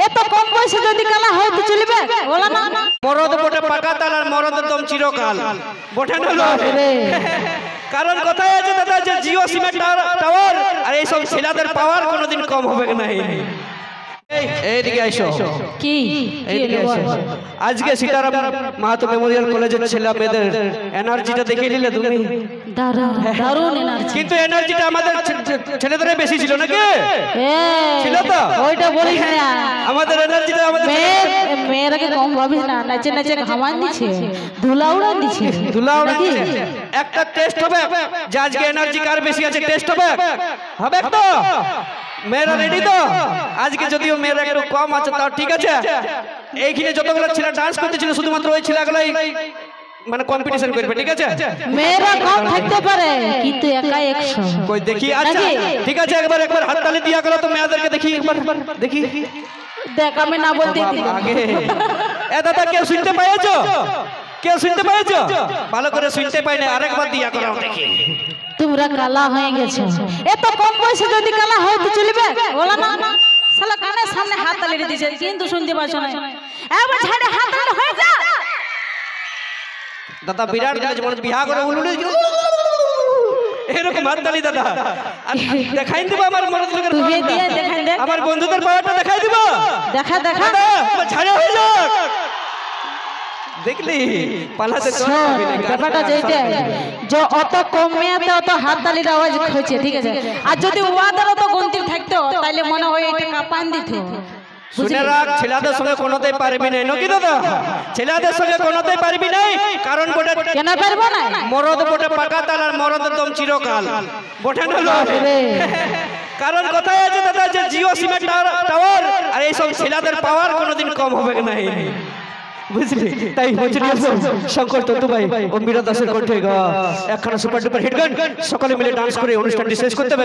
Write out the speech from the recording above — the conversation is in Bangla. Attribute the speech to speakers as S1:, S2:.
S1: এত কম বয়সে যদি কালা হয় তো চলবে বলা না
S2: মরদ বটে পাকা তাল আর মরদ দম চিরকাল বটে না কারণ কথাই আছে দাদা যে জিও সিমের টাওয়ার আর এই সব ছেলেদের পাওয়ার কোনোদিন কম হবে না এইদিকে আইসো
S1: কি
S2: এইদিকে আইসো আজকে সীতারাম মাহাতো মেমোরিয়াল কলেজের ছেলে মেয়েদের এনার্জিটা দেখে নিলে তুমি
S1: দারুণ এনার্জি
S2: কিন্তু এনার্জিটা আমাদের ছেলেদের বেশি ছিল নাকি ছিল তো
S1: ওইটা বলিস না
S2: আমাদের এনার্জিটা আমাদের
S1: মেয়েরাকে কম ভাবিস না নাচে নাচে ঘামান দিচ্ছে ধুলা উড়ান দিচ্ছে
S2: ধুলা উড়ান দিচ্ছে একটা টেস্ট হবে যে আজকে এনার্জি কার বেশি আছে টেস্ট হবে হবে তো মেয়েরা রেডি তো আজকে যদিও মেয়েরা একটু কম আছে তাও ঠিক আছে এইখানে যতগুলো ছেলে ডান্স করতেছিল শুধুমাত্র ওই ছেলেগুলাই মানে কম্পিটিশন করবে ঠিক আছে
S1: মেয়েরা কম থাকতে পারে কিন্তু একা 100
S2: কই দেখি আচ্ছা ঠিক আছে একবার হাততালি দিয়া গেল তো মেয়েদেরকে দেখি একবার দেখি
S1: দেখ আমি না বলতে
S2: আগে এ দাদা কেউ শুনতে পাইছো কেউ শুনতে পাইছো ভালো করে শুনতে পাই না আরেকবার দিয়া করাও দেখি
S1: তোমরা কালা হয়ে গেছো এত কম বয়সে যদি কালা হয় তো চলবে বলা না শালা কানের সামনে হাত তালি দিয়েছে কিন্তু শুনতে পাচ্ছ না একবার ছেড়ে হাত তালি হয়ে যা
S2: দাদা বিরাট যেমন বিয়াহ করে উলুলে এরকম হাত তালি দাদা দেখাই দিব আমার মরদ লোকের
S1: তুমি দিয়ে দেখাই দে
S2: আমার বন্ধুদের পাওয়ারটা দেখাই দিব
S1: দেখা
S2: ছাড়া হয়ে যাক দেখলি পালাতে তো
S1: ব্যাপারটা যেটা যে অত কম মেয়াতে অত হাত তালির আওয়াজ হচ্ছে ঠিক আছে আর যদি ওয়াদার অত গন্তির থাকতো তাহলে মনে হয় এটা কাপান দিত
S2: শুনে রাখ ছেলেদের সঙ্গে কোনোতেই পারবি না নাকি দাদা ছেলেদের সঙ্গে কোনোতেই পারবি না কারণ বটে
S1: কেন পারবো না
S2: মরদ বটে পাকা তাল আর মরদ দম চিরকাল বটে না কারণ কথাই আছে দাদা যে জিও সিমের টাওয়ার আর এই সব ছেলেদের পাওয়ার কোনোদিন কম হবে না বুঝলি তাই শঙ্কর তন্তু ভাই ও মীরা দাসের কণ্ঠে একখানা সুপার ডুপার হিট গান সকলে মিলে ডান্স করে অনুষ্ঠানটি শেষ করতে হবে।